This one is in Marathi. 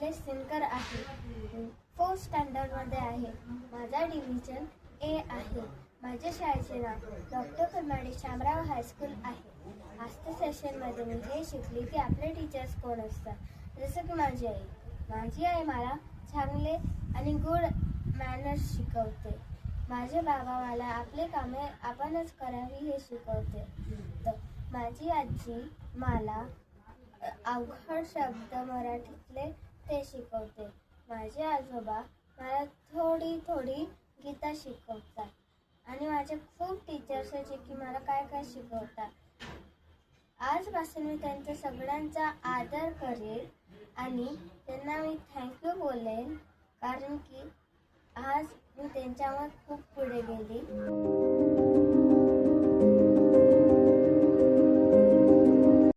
निलेश सिनकर आहे. 4th स्टँडर्डमध्ये आहे. माझा डिव्हिजन ए आहे. माझ्या शाळेचे नाव डॉक्टर कर्नाडी शामराव हायस्कूल आहे. आजच्या सेशनमध्ये मी हे शिकले की आपले टीचर्स कोण असतात. जसं की माझी आई मला चांगले आणि गुड मॅनर्स शिकवते. माझे बाबा मला आपले कामे आपणच करावी हे शिकवते. तर माझी आजी मला अवघड शब्द मराठीतले ते शिकवते. माझे आजोबा मला थोडी गीता शिकवतात. आणि माझे खूप टीचर्स आहेत जे की मला काय काय शिकवतात. आजपासून मी त्यांच्या सगळ्यांचा आदर करेन आणि त्यांना मी थँक्यू बोलेन, कारण की आज मी त्यांच्यावर खूप पुढे गेली.